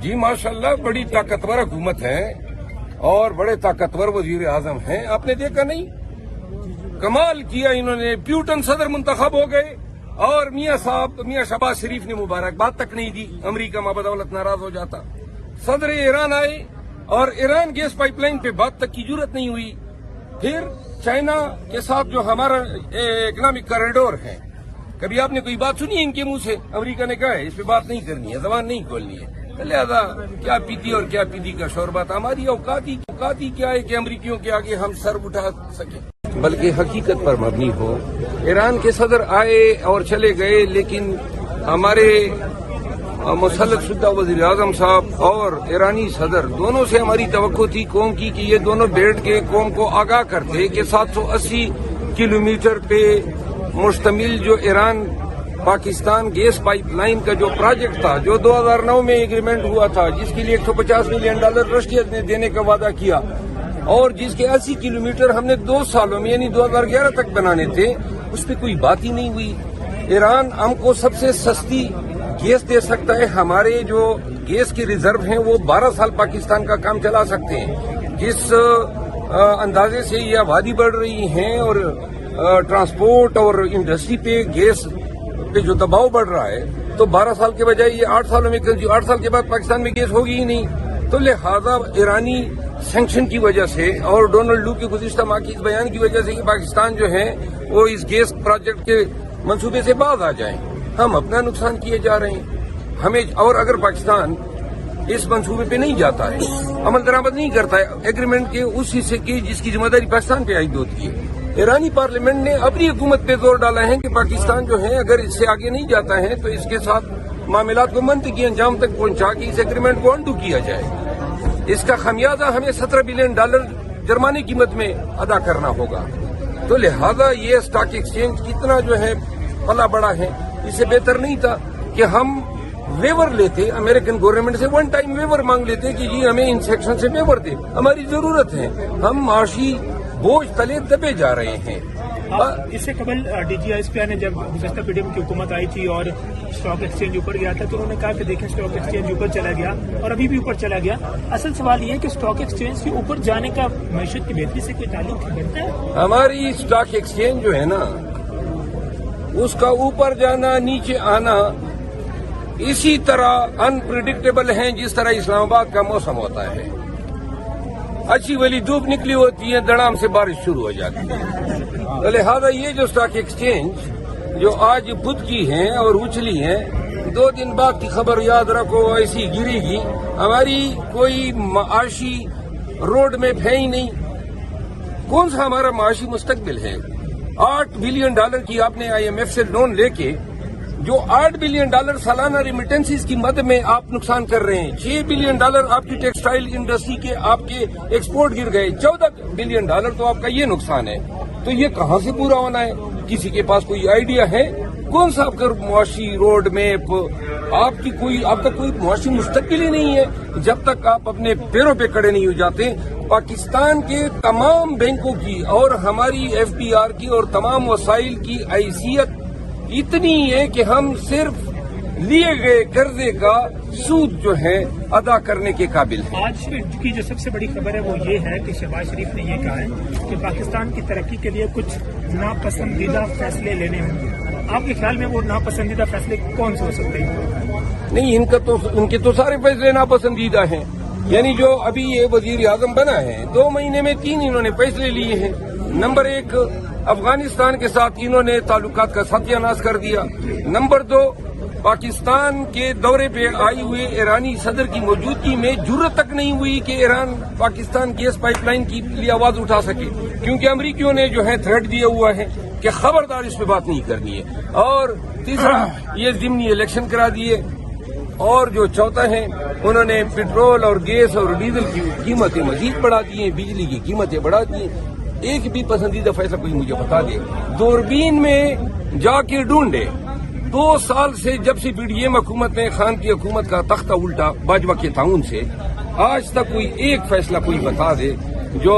جی ماشاءاللہ بڑی طاقتور حکومت ہے اور بڑے طاقتور وزیر اعظم ہیں. آپ نے دیکھا نہیں کمال کیا انہوں نے. پیوٹن صدر منتخب ہو گئے اور میاں شہباز شریف نے مبارکباد تک نہیں دی. امریکہ ما بدولت ناراض ہو جاتا. صدر ایران آئے اور ایران گیس پائپ لائن پہ بات تک کی ضرورت نہیں ہوئی. پھر چائنا کے ساتھ جو ہمارا اکنامک کریڈور ہے، کبھی آپ نے کوئی بات سنی ہے ان کے منہ سے؟ امریکہ نے کہا ہے اس پہ بات نہیں کرنی ہے، زبان نہیں کھولنی ہے. لہذا کیا پیتی اور کیا پیتی کا شوربہ تھا. ہماری اوقاتی کیا ہے کہ امریکیوں کے آگے ہم سر اٹھا سکیں، بلکہ حقیقت پر مبنی ہو. ایران کے صدر آئے اور چلے گئے، لیکن ہمارے مسلط شدہ وزیر اعظم صاحب اور ایرانی صدر دونوں سے ہماری توقع تھی قوم کی کہ یہ دونوں بیٹھ کے قوم کو آگاہ کرتے کہ 780 کلومیٹر پہ مشتمل جو Iran Pakistan gas pipeline کا جو پروجیکٹ تھا، جو 2009 میں ایگریمنٹ ہوا تھا، جس کے لیے $150 ملین رشیا نے دینے کا وعدہ کیا اور جس کے 80 کلومیٹر ہم نے 2 سالوں میں یعنی 2011 تک بنانے تھے، اس پہ کوئی بات ہی نہیں ہوئی. ایران ہم کو سب سے سستی گیس دے سکتا ہے. ہمارے جو گیس کے ریزرو ہیں وہ 12 سال پاکستان کا کام چلا سکتے ہیں. جس اندازے سے یہ آبادی بڑھ رہی ہے اور ٹرانسپورٹ اور انڈسٹری پہ گیس پہ جو دباؤ بڑھ رہا ہے، تو 12 سال کے بجائے یہ 8 سالوں میں 8 سال کے بعد پاکستان میں گیس ہوگی ہی نہیں. تو لہذا ایرانی سینکشن کی وجہ سے اور ڈونلڈ لو کے گزشتہ ماہ کی اس بیان کی وجہ سے کہ پاکستان جو ہے وہ اس گیس پروجیکٹ کے منصوبے سے باز آ جائیں، ہم اپنا نقصان کیے جا رہے ہیں. ہمیں اور اگر پاکستان اس منصوبے پہ نہیں جاتا ہے، عمل درآمد نہیں کرتا ہے ایگریمنٹ کے اس حصے کی جس کی ذمہ داری پاکستان پہ عائد ہوتی ہے، ایرانی پارلیمنٹ نے اپنی حکومت پہ زور ڈالا ہے کہ پاکستان جو ہے اگر اس سے آگے نہیں جاتا ہے تو اس کے ساتھ معاملات کو منطقی انجام تک پہنچا کے اس ایگریمنٹ کو انڈو کیا جائے. اس کا خمیازہ ہمیں $17 بلین جرمانے قیمت میں ادا کرنا ہوگا. تو لہذا یہ اسٹاک ایکسچینج کتنا جو ہے پلا بڑا ہے، اس سے بہتر نہیں تھا کہ ہم ویور لیتے امریکن گورنمنٹ سے، ون ٹائم ویور مانگ لیتے کہ جی ہمیں ان سیکشن سے ویور دے، ہماری ضرورت ہے. ہم معاشی بوجھ تلے دبے جا رہے ہیں. اس سے قبل ڈی جی ایس پی نے جب گزشتہ پی ڈی ایم کی حکومت آئی تھی اور اسٹاک ایکسچینج اوپر گیا تھا تو انہوں نے کہا کہ دیکھیں اسٹاک ایکسچینج اوپر چلا گیا اور ابھی بھی اوپر چلا گیا. اصل سوال یہ ہے کہ اسٹاک ایکسچینج کے اوپر جانے کا معیشت کی بہتری سے کوئی تعلق بنتا ہے؟ ہماری اسٹاک ایکسچینج جو ہے نا، اس کا اوپر جانا نیچے آنا اسی طرح انپریڈکٹیبل ہے جس طرح اسلام آباد کا موسم ہوتا ہے. اچھی والی دھوپ نکلی ہوتی ہے، دڑام سے بارش شروع ہو جاتی ہے. لہذا یہ جو اسٹاک ایکسچینج جو آج بدھ کی ہیں اور اچھلی ہیں، 2 دن بعد کی خبر یاد رکھو ایسی گرے گی. ہماری کوئی معاشی روڈ میپ ہے ہی نہیں. کون سا ہمارا معاشی مستقبل ہے؟ $8 بلین کی آپ نے IMF سے لون لے کے جو $8 بلین سالانہ ریمیٹنسز کی مد میں آپ نقصان کر رہے ہیں. $6 بلین آپ کی ٹیکسٹائل انڈسٹری کے آپ کے ایکسپورٹ گر گئے. $14 بلین تو آپ کا یہ نقصان ہے. تو یہ کہاں سے پورا ہونا ہے؟ کسی کے پاس کوئی آئیڈیا ہے؟ کون سا آپ کا معاشی روڈ میپ؟ آپ کا کوئی معاشی مستقبل ہی نہیں ہے جب تک آپ اپنے پیروں پہ کھڑے نہیں ہو جاتے. پاکستان کے تمام بینکوں کی اور ہماری FDR کی اور تمام وسائل کی حیثیت اتنی ہے کہ ہم صرف لیے گئے قرضے کا سود جو ہے ادا کرنے کے قابل ہیں. آج کی جو سب سے بڑی خبر ہے وہ یہ ہے کہ شہباز شریف نے یہ کہا ہے کہ پاکستان کی ترقی کے لیے کچھ ناپسندیدہ فیصلے لینے ہوں. آپ کے خیال میں وہ ناپسندیدہ فیصلے کون سے ہو سکتے ہیں؟ نہیں، ان کے تو سارے فیصلے ناپسندیدہ ہیں. یعنی جو ابھی یہ وزیر اعظم بنا ہے 2 مہینے میں 3 انہوں نے فیصلے لیے ہیں. نمبر 1، افغانستان کے ساتھ انہوں نے تعلقات کا ستیہ ناش کر دیا. نمبر 2، پاکستان کے دورے پہ آئی ہوئے ایرانی صدر کی موجودگی میں جرت تک نہیں ہوئی کہ Iran Pakistan gas pipeline کی لیے آواز اٹھا سکے، کیونکہ امریکیوں نے جو ہے تھریٹ دیا ہوا ہے کہ خبردار اس پہ بات نہیں کرنی ہے. اور تیسرا، یہ ضمنی الیکشن کرا دیے. اور جو چوتھا ہے، انہوں نے پیٹرول اور گیس اور ڈیزل کی قیمتیں مزید بڑھا دی ہیں، بجلی کی قیمتیں بڑھا دی ہیں. ایک بھی پسندیدہ فیصلہ کوئی مجھے بتا دے. دوربین میں جا کے ڈھونڈے. 2 سال سے جب سے PDM حکومت نے خان کی حکومت کا تختہ الٹا باجوہ کے تعاون سے، آج تک کوئی ایک فیصلہ کوئی بتا دے جو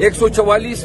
144,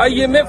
IMF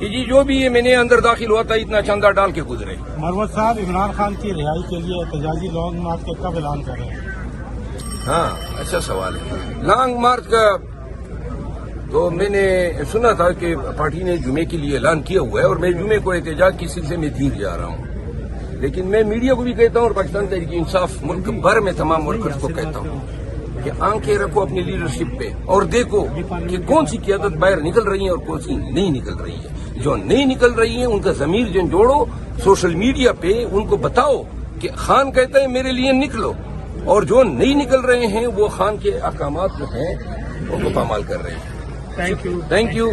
کہ جی جو بھی یہ میں نے اندر داخل ہوا تھا اتنا چندہ ڈال کے گزرے. مروت صاحب عمران خان کی رہائی کے لیے احتجاجی لانگ مارچ کا کب اعلان کر رہے ہیں؟ ہاں اچھا سوال ہے. لانگ مارچ کا تو میں نے سنا تھا کہ پارٹی نے جمعے کے لیے اعلان کیا ہوا ہے اور میں جمعے کو احتجاج کے سلسلے میں دیر جا رہا ہوں. لیکن میں میڈیا کو بھی کہتا ہوں اور پاکستان تحریک انصاف ملک بھر میں تمام ورکرز کو کہتا ہوں کہ آنکھیں رکھو اپنی لیڈرشپ پہ اور دیکھو کہ کون سی قیادت باہر نکل رہی ہے اور کون سی نہیں نکل رہی ہے. جو نہیں نکل رہی ہے ان کا ضمیر جھنجھوڑو, سوشل میڈیا پہ ان کو بتاؤ کہ خان کہتا ہے میرے لیے نکلو, اور جو نہیں نکل رہے ہیں وہ خان کے احکامات جو ہیں ان کو پامال کر رہے ہیں. Thank you. Thank you.